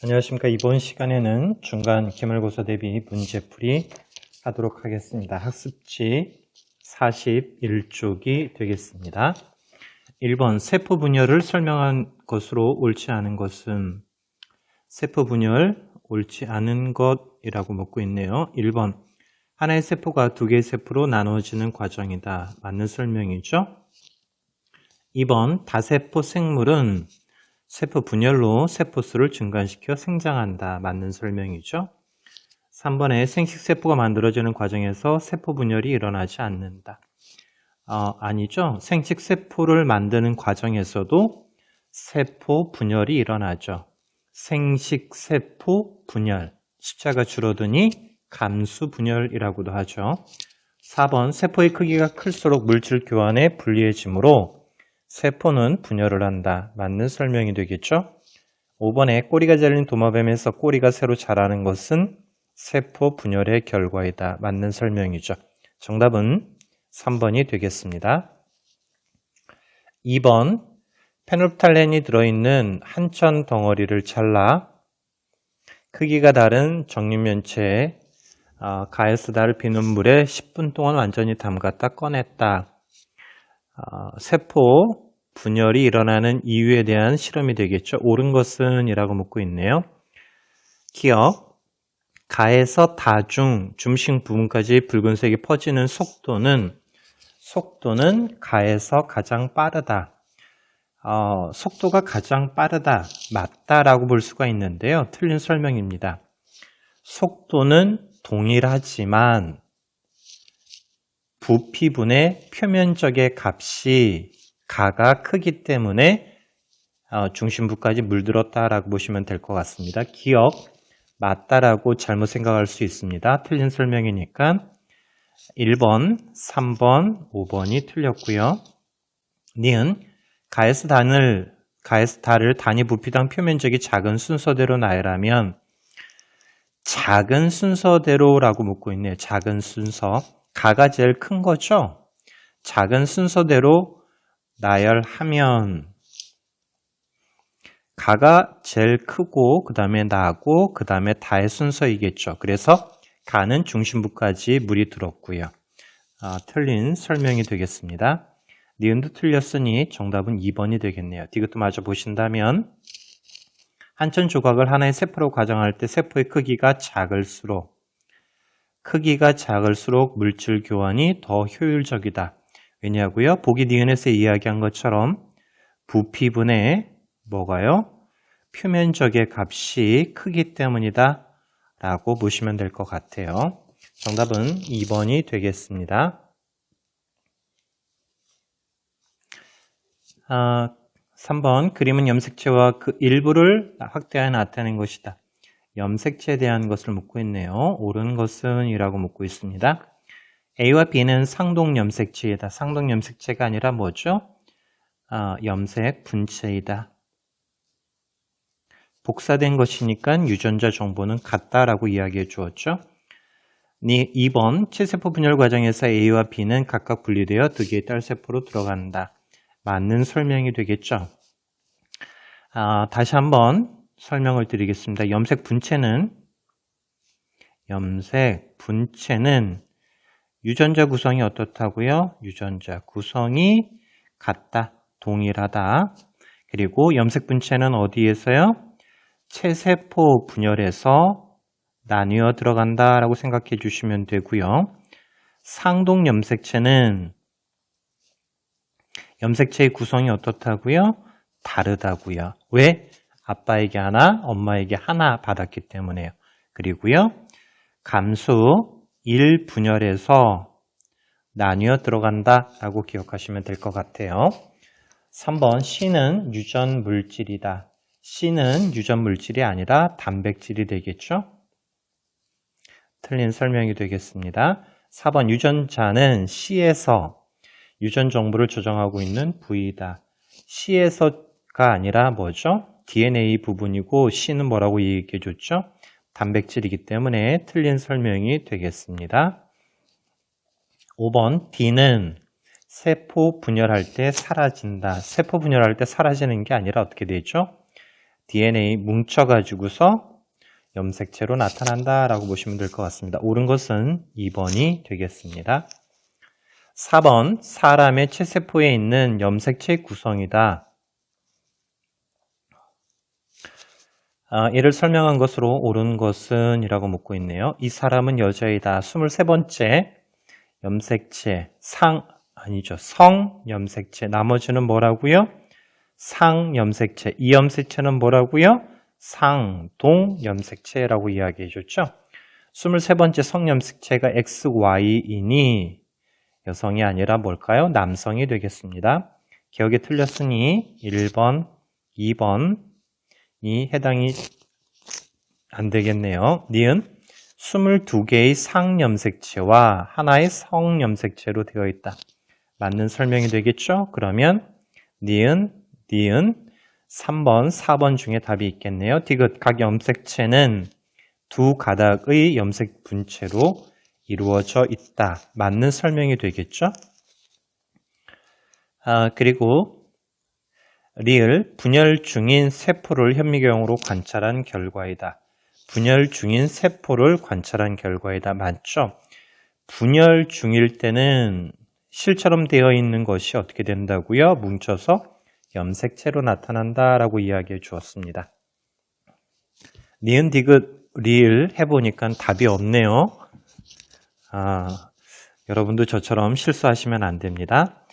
안녕하십니까. 이번 시간에는 중간 기말고사 대비 문제풀이 하도록 하겠습니다. 학습지 41쪽이 되겠습니다. 1번 세포 분열을 설명한 것으로 옳지 않은 것은 세포 분열 옳지 않은 것이라고 묻고 있네요. 1번 하나의 세포가 두 개의 세포로 나누어지는 과정이다. 맞는 설명이죠. 2번 다세포 생물은 세포 분열로 세포수를 증가시켜 생장한다. 맞는 설명이죠. 3번에 생식세포가 만들어지는 과정에서 세포 분열이 일어나지 않는다. 아니죠. 생식세포를 만드는 과정에서도 세포 분열이 일어나죠. 생식세포 분열, 숫자가 줄어드니 감수 분열이라고도 하죠. 4번 세포의 크기가 클수록 물질 교환에 불리해지므로 세포는 분열을 한다. 맞는 설명이 되겠죠? 5번에 꼬리가 잘린 도마뱀에서 꼬리가 새로 자라는 것은 세포 분열의 결과이다. 맞는 설명이죠. 정답은 3번이 되겠습니다. 2번 페놀프탈렌이 들어있는 한천 덩어리를 잘라 크기가 다른 정육면체에 가에스다를 비는 물에 10분 동안 완전히 담갔다 꺼냈다. 세포 분열이 일어나는 이유에 대한 실험이 되겠죠. 옳은 것은 이라고 묻고 있네요. 기억, 가에서 다중, 중심 부분까지 붉은색이 퍼지는 속도는 가에서 가장 빠르다. 속도가 가장 빠르다, 맞다라고 볼 수가 있는데요. 틀린 설명입니다. 속도는 동일하지만 부피분의 표면적의 값이 가가 크기 때문에 중심부까지 물들었다라고 보시면 될 것 같습니다. 기억, 맞다라고 잘못 생각할 수 있습니다. 틀린 설명이니까 1번, 3번, 5번이 틀렸고요. 니은 가에스달을 단위 부피당 표면적이 작은 순서대로 나열하면 작은 순서대로라고 묻고 있네요. 작은 순서. 가가 제일 큰 거죠? 작은 순서대로 나열하면 가가 제일 크고 그 다음에 나고 그 다음에 다의 순서이겠죠. 그래서 가는 중심부까지 물이 들었고요. 틀린 설명이 되겠습니다. 니은도 틀렸으니 정답은 2번이 되겠네요. 디귿도 마저 보신다면 한천 조각을 하나의 세포로 가정할 때 세포의 크기가 작을수록 물질 교환이 더 효율적이다. 왜냐고요? 보기 니은에서 이야기한 것처럼 부피분의 뭐가요? 표면적의 값이 크기 때문이다 라고 보시면 될 것 같아요. 정답은 2번이 되겠습니다. 3번 그림은 염색체와 그 일부를 확대하여 나타낸 것이다. 염색체에 대한 것을 묻고 있네요. 옳은 것은 이라고 묻고 있습니다. A와 B는 상동 염색체이다. 상동 염색체가 아니라 뭐죠? 염색 분체이다. 복사된 것이니까 유전자 정보는 같다라고 이야기해 주었죠. 2번 체세포 분열 과정에서 A와 B는 각각 분리되어 두 개의 딸세포로 들어간다. 맞는 설명이 되겠죠. 다시 한번 설명을 드리겠습니다. 염색 분체는 유전자 구성이 어떻다고요? 유전자 구성이 같다, 동일하다. 그리고 염색 분체는 어디에서요? 체세포 분열에서 나뉘어 들어간다라고 생각해 주시면 되고요. 상동 염색체는 염색체의 구성이 어떻다고요? 다르다고요. 왜? 아빠에게 하나, 엄마에게 하나 받았기 때문에요. 그리고요. 감수 1분열에서 나뉘어 들어간다라고 기억하시면 될 것 같아요. 3번 C는 유전 물질이다. C는 유전 물질이 아니라 단백질이 되겠죠? 틀린 설명이 되겠습니다. 4번 유전자는 C에서 유전 정보를 조정하고 있는 부위이다. C에서가 아니라 뭐죠? DNA 부분이고 C는 뭐라고 얘기해 줬죠? 단백질이기 때문에 틀린 설명이 되겠습니다. 5번 D는 세포 분열할 때 사라진다. 세포 분열할 때 사라지는 게 아니라 어떻게 되죠? DNA 뭉쳐가지고서 염색체로 나타난다라고 보시면 될 것 같습니다. 옳은 것은 2번이 되겠습니다. 4번, 사람의 체세포에 있는 염색체 구성이다. 이를 설명한 것으로 옳은 것은 이라고 묻고 있네요. 이 사람은 여자이다. 23번째 염색체, 성 염색체. 나머지는 뭐라고요? 상 염색체. 이 염색체는 뭐라고요? 상동 염색체라고 이야기해 줬죠. 23번째 성 염색체가 XY이니 여성이 아니라 뭘까요? 남성이 되겠습니다. 기억이 틀렸으니 1번, 2번이 해당이 안 되겠네요. 니은 22개의 상염색체와 하나의 성염색체로 되어 있다. 맞는 설명이 되겠죠? 그러면 니은 3번, 4번 중에 답이 있겠네요. 디귿, 각 염색체는 두 가닥의 염색 분체로 이루어져 있다. 맞는 설명이 되겠죠? 그리고 리을, 분열 중인 세포를 현미경으로 관찰한 결과이다. 분열 중인 세포를 관찰한 결과이다. 맞죠? 분열 중일 때는 실처럼 되어 있는 것이 어떻게 된다고요? 뭉쳐서 염색체로 나타난다라고 이야기해 주었습니다. 니은, 디귿, 리을 해보니까 답이 없네요. 여러분도 저처럼 실수하시면 안 됩니다.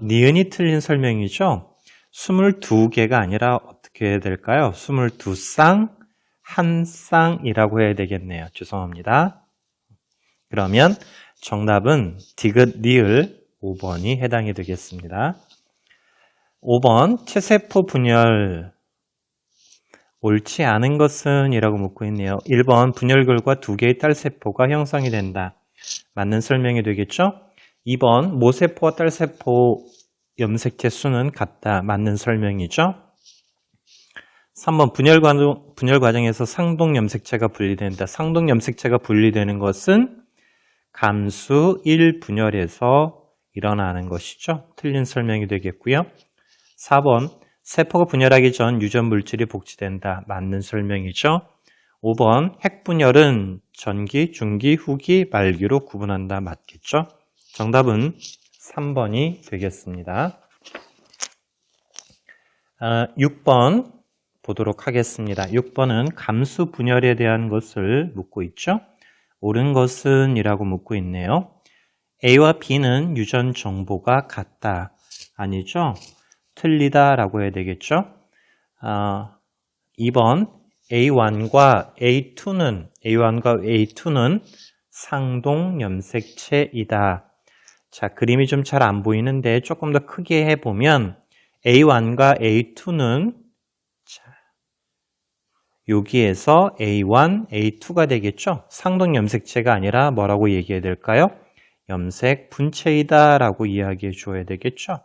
니은이 틀린 설명이죠. 22개가 아니라 어떻게 해야 될까요? 22쌍, 한 쌍이라고 해야 되겠네요. 죄송합니다. 그러면 정답은 디귿, 리을 5번이 해당이 되겠습니다. 5번, 체세포 분열. 옳지 않은 것은 이라고 묻고 있네요. 1번, 분열결과 2개의 딸세포가 형성이 된다. 맞는 설명이 되겠죠? 2번, 모세포와 딸세포 염색체 수는 같다. 맞는 설명이죠? 3번, 분열 과정에서 상동 염색체가 분리된다. 상동 염색체가 분리되는 것은 감수 1분열에서 일어나는 것이죠. 틀린 설명이 되겠고요. 4번, 세포가 분열하기 전 유전 물질이 복제된다. 맞는 설명이죠. 5번, 핵분열은 전기, 중기, 후기, 말기로 구분한다. 맞겠죠? 정답은 3번이 되겠습니다. 6번 보도록 하겠습니다. 6번은 감수 분열에 대한 것을 묻고 있죠. 옳은 것은 이라고 묻고 있네요. A와 B는 유전 정보가 같다. 아니죠? 틀리다 라고 해야 되겠죠? 2번 A1과 A2는 상동 염색체이다. 자, 그림이 좀 잘 안 보이는데 조금 더 크게 해보면 A1과 A2는 여기에서 A1, A2가 되겠죠? 상동 염색체가 아니라 뭐라고 얘기해야 될까요? 염색 분체이다 라고 이야기해 줘야 되겠죠?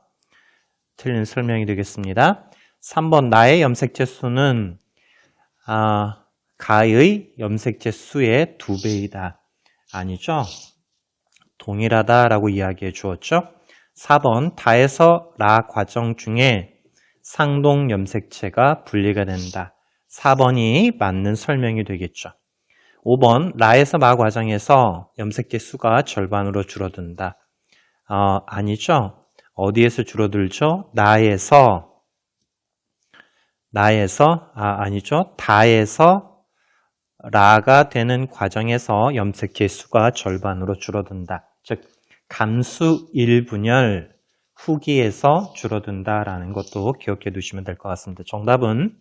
틀린 설명이 되겠습니다. 3번, 나의 염색체 수는 가의 염색체 수의 2배이다. 아니죠? 동일하다라고 이야기해 주었죠. 4번, 다에서 라 과정 중에 상동 염색체가 분리가 된다. 4번이 맞는 설명이 되겠죠. 5번, 라에서 마 과정에서 염색체 수가 절반으로 줄어든다. 아니죠. 어디에서 줄어들죠? 아니죠. 다에서 라가 되는 과정에서 염색체 수가 절반으로 줄어든다. 즉, 감수 1분열 후기에서 줄어든다라는 것도 기억해 두시면 될 것 같습니다. 정답은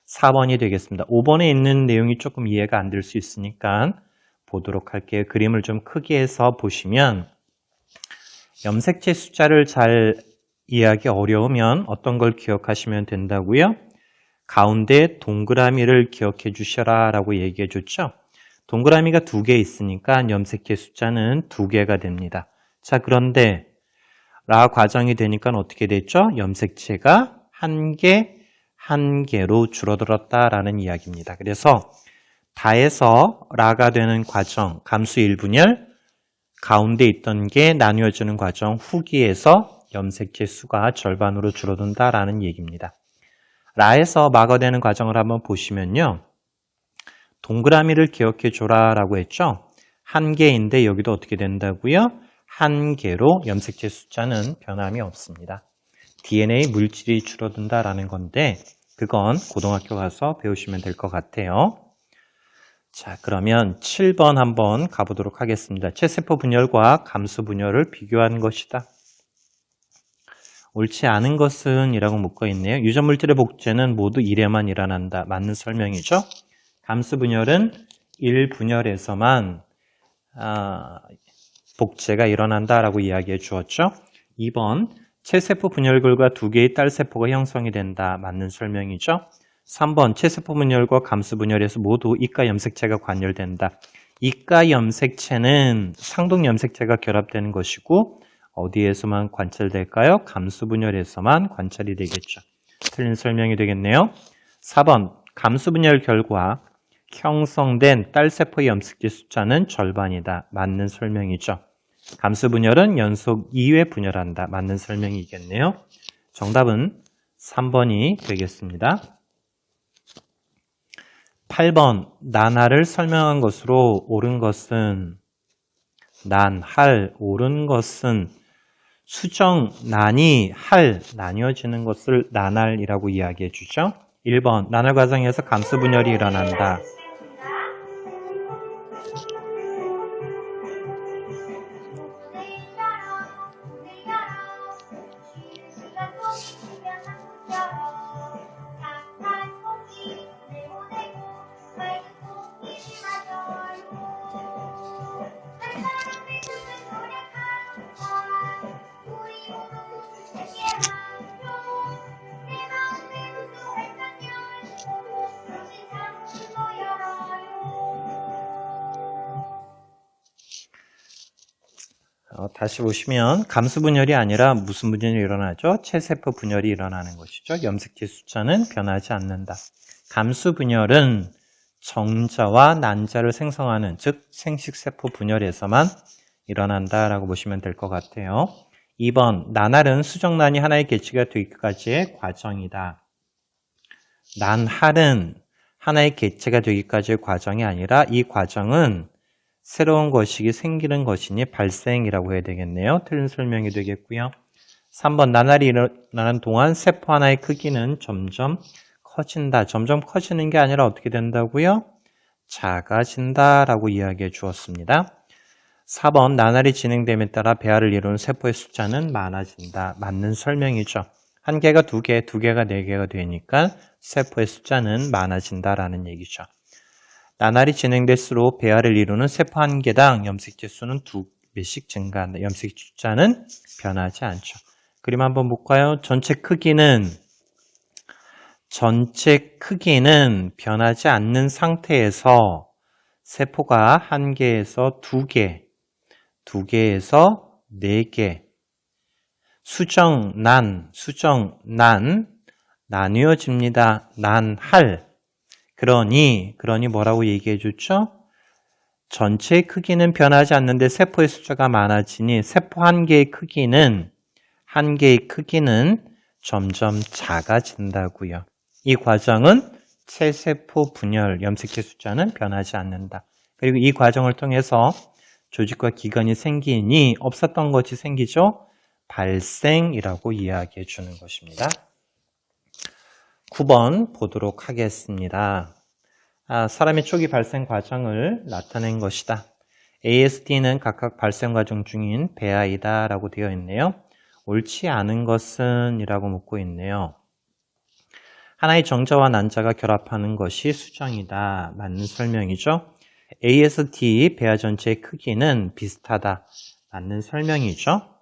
4번이 되겠습니다. 5번에 있는 내용이 조금 이해가 안 될 수 있으니까 보도록 할게요. 그림을 좀 크게 해서 보시면 염색체 숫자를 잘 이해하기 어려우면 어떤 걸 기억하시면 된다고요? 가운데 동그라미를 기억해 주셔라 라고 얘기해 줬죠. 동그라미가 2개 있으니까 염색체 숫자는 2개가 됩니다. 자, 그런데 라 과정이 되니까 어떻게 됐죠? 염색체가 1개로 줄어들었다라는 이야기입니다. 그래서 다에서 라가 되는 과정, 감수 1분열, 가운데 있던 게 나뉘어지는 과정, 후기에서 염색체 수가 절반으로 줄어든다라는 얘기입니다. 라에서 마가 되는 과정을 한번 보시면요. 동그라미를 기억해 줘라 라고 했죠. 한 개인데 여기도 어떻게 된다고요? 한 개로 염색체 숫자는 변함이 없습니다. DNA 물질이 줄어든다라는 건데 그건 고등학교 가서 배우시면 될 것 같아요. 자, 그러면 7번 한번 가보도록 하겠습니다. 체세포 분열과 감수 분열을 비교한 것이다. 옳지 않은 것은 이라고 묶어 있네요. 유전 물질의 복제는 모두 1에만 일어난다. 맞는 설명이죠. 감수 분열은 1분열에서만 복제가 일어난다라고 이야기해 주었죠. 2번 체세포 분열글과 2개의 딸세포가 형성이 된다. 맞는 설명이죠. 3번 체세포 분열과 감수 분열에서 모두 이가 염색체가 관열된다. 이가 염색체는 상동 염색체가 결합되는 것이고 어디에서만 관찰될까요? 감수 분열에서만 관찰이 되겠죠. 틀린 설명이 되겠네요. 4번 감수 분열 결과 형성된 딸세포 염색체 숫자는 절반이다. 맞는 설명이죠. 감수 분열은 연속 2회 분열한다. 맞는 설명이겠네요. 정답은 3번이 되겠습니다. 8번 난할을 설명한 것으로 옳은 것은 난할 옳은 것은 수정 난이 할 나뉘어지는 것을 난할이라고 이야기해 주죠. 1번 난할 과정에서 감수 분열이 일어난다. 다시 보시면 감수 분열이 아니라 무슨 분열이 일어나죠? 체세포 분열이 일어나는 것이죠. 염색체 숫자는 변하지 않는다. 감수 분열은 정자와 난자를 생성하는 즉 생식세포 분열에서만 일어난다라고 보시면 될 것 같아요. 2번 난할은 수정난이 하나의 개체가 되기까지의 과정이다. 난할은 하나의 개체가 되기까지의 과정이 아니라 이 과정은 새로운 것이 생기는 것이니 발생이라고 해야 되겠네요. 틀린 설명이 되겠고요. 3번 나날이 일어나는 동안 세포 하나의 크기는 점점 커진다. 점점 커지는 게 아니라 어떻게 된다고요? 작아진다라고 이야기해 주었습니다. 4번 나날이 진행됨에 따라 배아를 이루는 세포의 숫자는 많아진다. 맞는 설명이죠. 한 개가 2개, 2개가 4개가 되니까 세포의 숫자는 많아진다라는 얘기죠. 나날이 진행될수록 배아를 이루는 세포 한 개당 염색체 수는 2배씩 증가한다. 염색체 숫자는 변하지 않죠. 그림 한번 볼까요? 전체 크기는 변하지 않는 상태에서 세포가 한 개에서 2개, 2개에서 4개, 수정난 나뉘어집니다. 난할 그러니 뭐라고 얘기해 줬죠? 전체 크기는 변하지 않는데 세포의 숫자가 많아지니 세포 한 개의 크기는 점점 작아진다고요. 이 과정은 체세포 분열, 염색체 숫자는 변하지 않는다. 그리고 이 과정을 통해서 조직과 기관이 생기니 없었던 것이 생기죠? 발생이라고 이야기해 주는 것입니다. 9번 보도록 하겠습니다. 사람의 초기 발생 과정을 나타낸 것이다. ASD는 각각 발생 과정 중인 배아이다 라고 되어 있네요. 옳지 않은 것은 이라고 묻고 있네요. 하나의 정자와 난자가 결합하는 것이 수정이다. 맞는 설명이죠. ASD 배아 전체의 크기는 비슷하다. 맞는 설명이죠.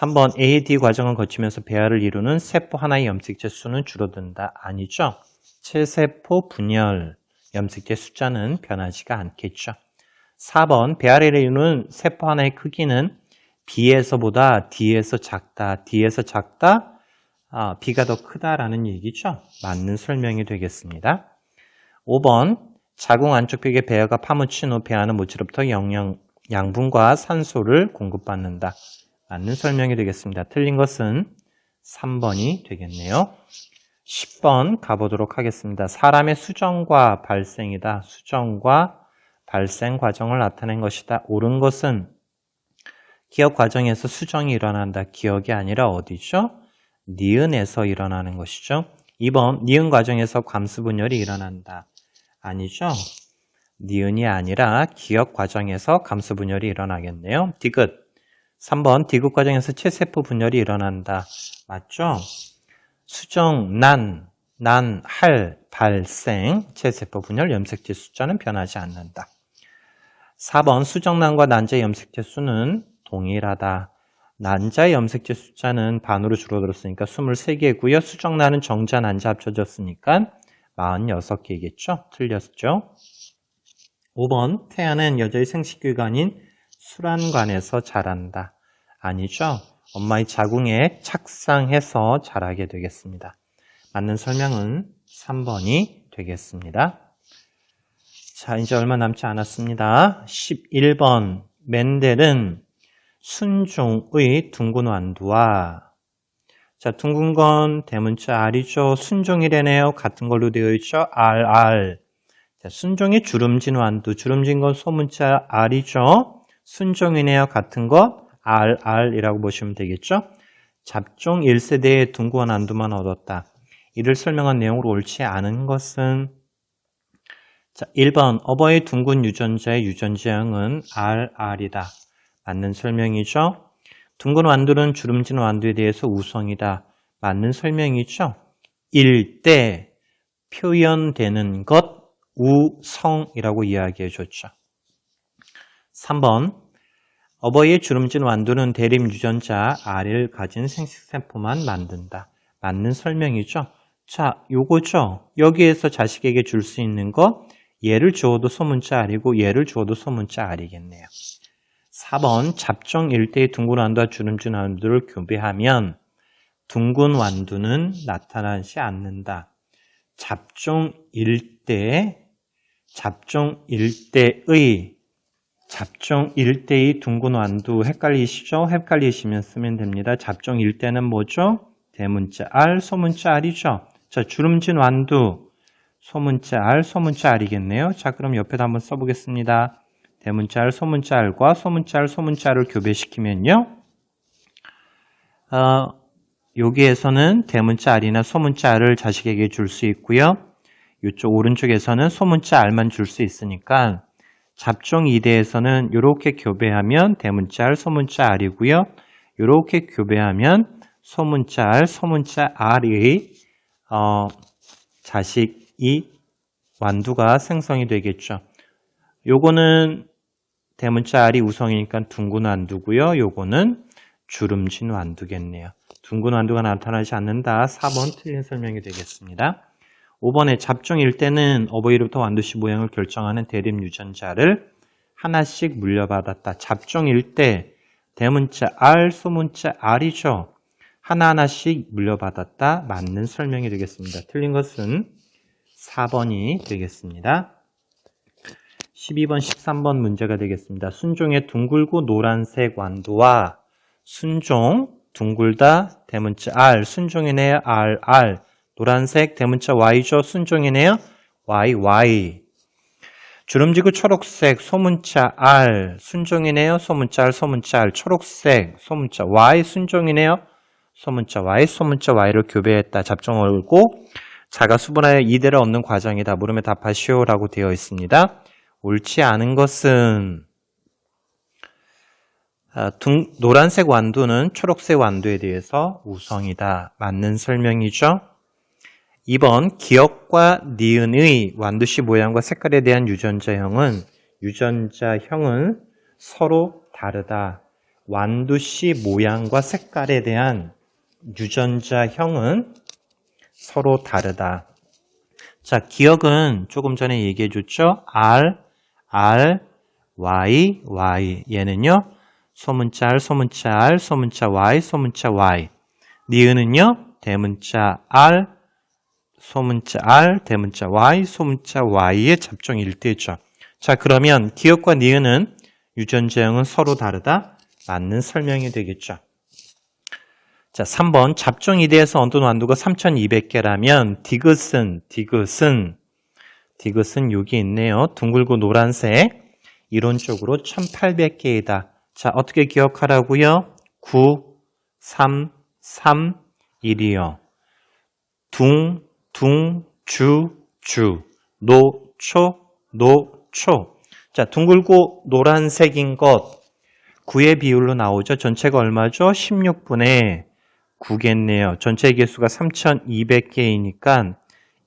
3번 AD 과정을 거치면서 배아를 이루는 세포 하나의 염색체 수는 줄어든다. 아니죠. 체세포 분열, 염색체 숫자는 변하지가 않겠죠. 4번 배아를 이루는 세포 하나의 크기는 B에서보다 D에서 작다. B가 더 크다라는 얘기죠. 맞는 설명이 되겠습니다. 5번 자궁 안쪽 벽에 배아가 파묻힌 후 배아는 모체로부터 양분과 산소를 공급받는다. 맞는 설명이 되겠습니다. 틀린 것은 3번이 되겠네요. 10번 가보도록 하겠습니다. 사람의 수정과 발생이다. 수정과 발생 과정을 나타낸 것이다. 옳은 것은 기억 과정에서 수정이 일어난다. 기억이 아니라 어디죠? 니은에서 일어나는 것이죠. 2번 니은 과정에서 감수 분열이 일어난다. 아니죠. 니은이 아니라 기억 과정에서 감수 분열이 일어나겠네요. 디귿. 3번 디귿 과정에서 체세포 분열이 일어난다. 맞죠? 수정, 난, 할, 발생, 체세포 분열, 염색체 숫자는 변하지 않는다. 4번 수정란과 난자 염색체 수는 동일하다. 난자 염색체 숫자는 반으로 줄어들었으니까 23개고요. 수정란은 정자, 난자 합쳐졌으니까 46개겠죠? 틀렸죠? 5번 태아는 여자의 생식기관인 수란관에서 자란다. 아니죠? 엄마의 자궁에 착상해서 자라게 되겠습니다. 맞는 설명은 3번이 되겠습니다. 자, 이제 얼마 남지 않았습니다. 11번 멘델은 순종의 둥근 완두와 자, 둥근 건 대문자 R이죠. 순종이래네요. 같은 걸로 되어 있죠. R. 자, 순종의 주름진 완두. 주름진 건 소문자 R이죠. 순종이네요. 같은 거 RR이라고 보시면 되겠죠. 잡종 1세대의 둥근 완두만 얻었다. 이를 설명한 내용으로 옳지 않은 것은 자, 1번 어버이 둥근 유전자의 유전자형은 RR이다. 맞는 설명이죠. 둥근 완두는 주름진 완두에 대해서 우성이다. 맞는 설명이죠. 일대 표현되는 것 우성이라고 이야기해 줬죠. 3번 어버이의 주름진 완두는 대립 유전자 R을 가진 생식세포만 만든다. 맞는 설명이죠. 자, 요거죠. 여기에서 자식에게 줄 수 있는 거 얘를 주어도 소문자 R이고 얘를 주어도 소문자 R이겠네요. 4번 잡종 일대의 둥근 완두와 주름진 완두를 교배하면 둥근 완두는 나타나지 않는다. 잡종 일대의 둥근 완두 헷갈리시죠? 헷갈리시면 쓰면 됩니다. 잡종 일대는 뭐죠? 대문자 R, 소문자 R이죠. 자, 주름진 완두 소문자 R, 소문자 R이겠네요. 자, 그럼 옆에도 한번 써보겠습니다. 대문자 R, 소문자 R과 소문자 R, 소문자 R을 교배시키면요. 여기에서는 대문자 R이나 소문자 R을 자식에게 줄 수 있고요. 이쪽 오른쪽에서는 소문자 R만 줄 수 있으니까 잡종 2대에서는 이렇게 교배하면 대문자 R, 소문자 R이고요. 이렇게 교배하면 소문자 R, 소문자 R의 자식이 완두가 생성이 되겠죠. 요거는 대문자 R이 우성이니까 둥근 완두고요. 요거는 주름진 완두겠네요. 둥근 완두가 나타나지 않는다. 4번 틀린 설명이 되겠습니다. 5번에 잡종 일대는 어버이로부터 완두씨 모양을 결정하는 대립 유전자를 하나씩 물려받았다. 잡종 일대 대문자 R, 소문자 R이죠. 하나하나씩 물려받았다. 맞는 설명이 되겠습니다. 틀린 것은 4번이 되겠습니다. 12번, 13번 문제가 되겠습니다. 순종의 둥글고 노란색 완두와 순종, 둥글다, 대문자 R, 순종이네요. R. 노란색, 대문자 Y죠. 순종이네요. Y. 주름지고 초록색, 소문자 R, 순종이네요. 소문자 R, 초록색, 소문자 Y, 순종이네요. 소문자 Y를 교배했다. 잡종을 옳고 자가 수분하여 2대를 얻는 과정이다. 물음에 답하시오라고 되어 있습니다. 옳지 않은 것은 노란색 완두는 초록색 완두에 대해서 우성이다. 맞는 설명이죠. 2번 기억과 니은의 완두씨 모양과 색깔에 대한 유전자형은 서로 다르다. 완두씨 모양과 색깔에 대한 유전자형은 서로 다르다. 자, 기억은 조금 전에 얘기해 줬죠. R, Y. 얘는요. 소문자 R, 소문자 Y. 니은은요. 대문자 R, 소문자 R, 대문자 Y, 소문자 Y의 잡종 일대죠. 자, 그러면 기억과 니은은 유전자형은 서로 다르다. 맞는 설명이 되겠죠. 자, 3번 잡종 이대에서 얻은 완두가 3200개라면 디귿은 여기 있네요. 둥글고 노란색. 이론적으로 1800개이다. 자, 어떻게 기억하라고요? 9, 3, 3, 1이요. 주, 노초. 자, 둥글고 노란색인 것 9의 비율로 나오죠. 전체가 얼마죠? 16분의 9겠네요. 전체 개수가 3200개이니까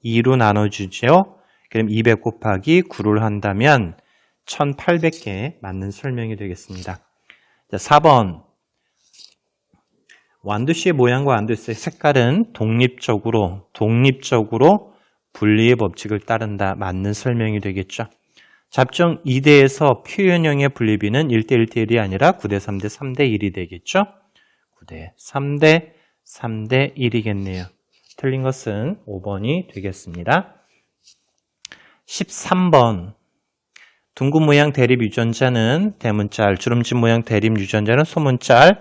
2로 나눠주죠. 그럼 200 곱하기 9를 한다면 1800개 맞는 설명이 되겠습니다. 자, 4번 완두씨의 모양과 완두씨의 색깔은 독립적으로 분리의 법칙을 따른다. 맞는 설명이 되겠죠. 잡종 2대에서 표현형의 분리비는 1대 1대1이 아니라 9대 3대 3대 1이 되겠죠. 9대 3대 3대 1이겠네요. 틀린 것은 5번이 되겠습니다. 13번 둥근 모양 대립 유전자는 대문자 R, 주름진 모양 대립 유전자는 소문자 R,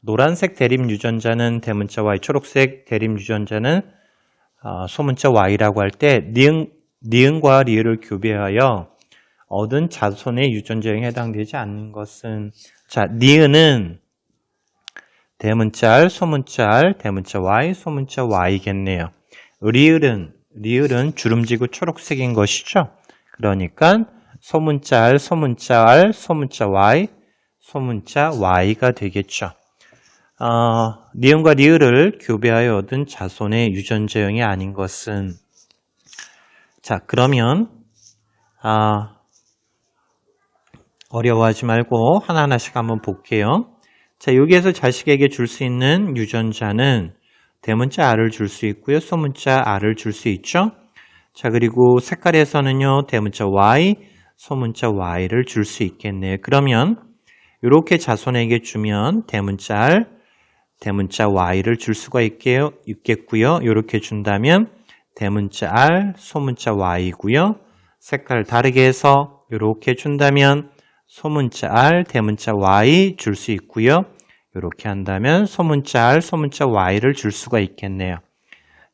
노란색 대립 유전자는 대문자 Y, 초록색 대립 유전자는 소문자 Y라고 할 때 니은과 리을을 교배하여 얻은 자손의 유전자형에 해당되지 않는 것은 자, 니은은 대문자 R, 소문자 R, 대문자 Y, 소문자 Y겠네요. 리을은 주름지고 초록색인 것이죠. 그러니까 소문자 R, 소문자 R, 소문자 Y, 소문자 Y가 되겠죠. 니은과 리을을 교배하여 얻은 자손의 유전자형이 아닌 것은 자, 그러면 어려워하지 말고 하나하나씩 한번 볼게요. 자, 여기에서 자식에게 줄 수 있는 유전자는 대문자 R을 줄 수 있고요. 소문자 R을 줄 수 있죠. 자, 그리고 색깔에서는요. 대문자 Y, 소문자 Y를 줄 수 있겠네요. 그러면 이렇게 자손에게 주면 대문자 R, 대문자 Y를 줄 수가 있겠고요. 이렇게 준다면 대문자 R, 소문자 Y고요. 색깔을 다르게 해서 이렇게 준다면 소문자 R, 대문자 Y 줄 수 있고요. 이렇게 한다면 소문자 R, 소문자 Y를 줄 수가 있겠네요.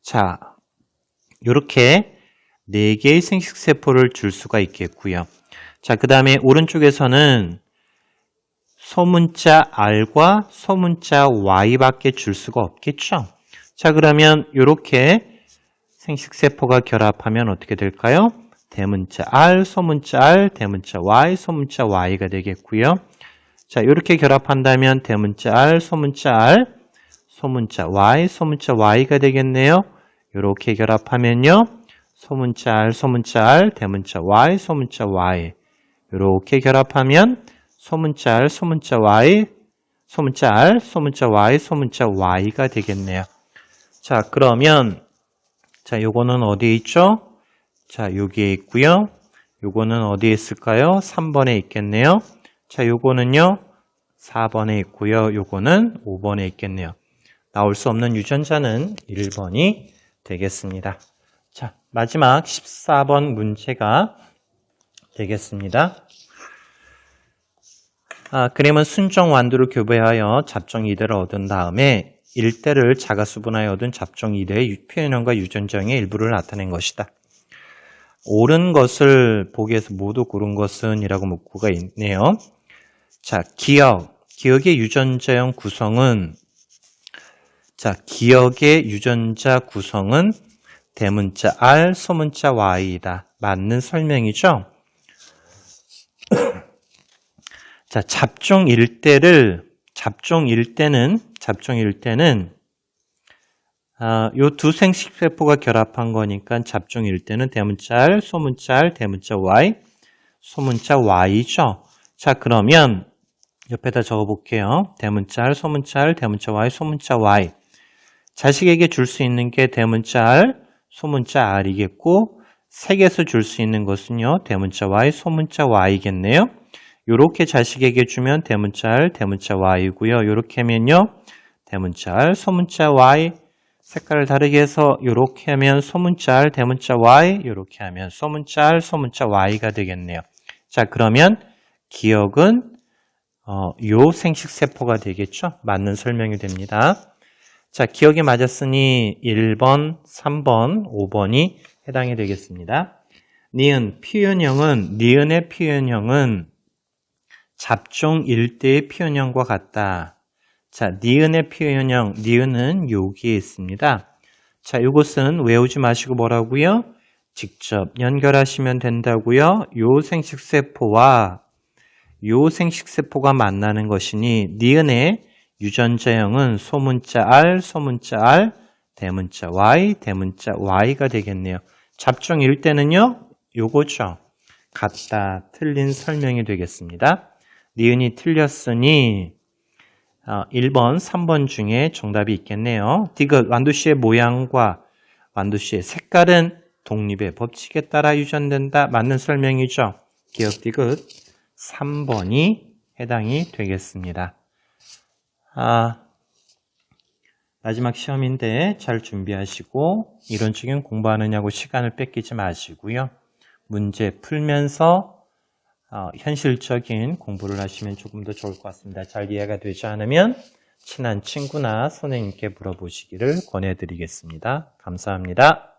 자, 이렇게 4개의 생식세포를 줄 수가 있겠고요. 자, 그 다음에 오른쪽에서는 소문자 R과 소문자 Y밖에 줄 수가 없겠죠. 자, 그러면 이렇게 생식세포가 결합하면 어떻게 될까요? 대문자 R, 소문자 R, 대문자 Y, 소문자 Y가 되겠고요. 자, 이렇게 결합한다면 대문자 R, 소문자 R, 소문자 Y, 소문자 Y가 되겠네요. 이렇게 결합하면요. 소문자 R, 소문자 R, 대문자 Y, 소문자 Y. 이렇게 결합하면 소문자 R, 소문자 Y, 소문자 R, 소문자 Y, 소문자 Y가 되겠네요. 자, 그러면 자, 요거는 어디에 있죠? 자, 여기에 있고요. 요거는 어디에 있을까요? 3번에 있겠네요. 자, 요거는요. 4번에 있고요. 요거는 5번에 있겠네요. 나올 수 없는 유전자는 1번이 되겠습니다. 자, 마지막 14번 문제가 되겠습니다. 그림은 순정 완두를 교배하여 잡종 2대를 얻은 다음에 1대를 자가수분하여 얻은 잡종 2대의 표현형과 유전자형의 일부를 나타낸 것이다. 옳은 것을 보기에서 모두 고른 것은 이라고 문구가 있네요. 자, 기억의 유전자형 구성은 기억의 유전자 구성은 대문자 R, 소문자 Y이다. 맞는 설명이죠. 자, 잡종 1대는 요 두 생식세포가 결합한 거니까 잡종 1대는 대문자 R, 소문자 R, 대문자 Y, 소문자 Y죠. 자, 그러면 옆에다 적어볼게요. 대문자 R, 소문자 R, 대문자 Y, 소문자 Y. 자식에게 줄 수 있는 게 대문자 R, 소문자 R이겠고 색에서 줄 수 있는 것은요. 대문자 Y, 소문자 Y겠네요. 요렇게 자식에게 주면 대문자 R, 대문자 Y고요. 요렇게 하면요. 대문자 R, 소문자 Y. 색깔을 다르게 해서 요렇게 하면 소문자 R, 대문자 Y. 요렇게 하면 소문자 R, 소문자 Y가 되겠네요. 자, 그러면 기억은 요 생식세포가 되겠죠. 맞는 설명이 됩니다. 자, 기억이 맞았으니 1번, 3번, 5번이 해당이 되겠습니다. 니은의 표현형은 잡종 일대의 표현형과 같다. 자, 니은의 표현형, 니은은 여기에 있습니다. 자, 이것은 외우지 마시고 뭐라고요? 직접 연결하시면 된다고요. 요 생식세포와 요 생식세포가 만나는 것이니 니은의 유전자형은 소문자 R, 소문자 R, 대문자 Y, 대문자 Y가 되겠네요. 잡종 일대는요, 요거죠. 같다, 틀린 설명이 되겠습니다. 니은이 틀렸으니 1번, 3번 중에 정답이 있겠네요. 디귿, 완두씨의 모양과 완두씨의 색깔은 독립의 법칙에 따라 유전된다. 맞는 설명이죠. 기억 디귿 3번이 해당이 되겠습니다. 마지막 시험인데 잘 준비하시고 이론적인 공부하느냐고 시간을 뺏기지 마시고요. 문제 풀면서 현실적인 공부를 하시면 조금 더 좋을 것 같습니다. 잘 이해가 되지 않으면 친한 친구나 선생님께 물어보시기를 권해드리겠습니다. 감사합니다.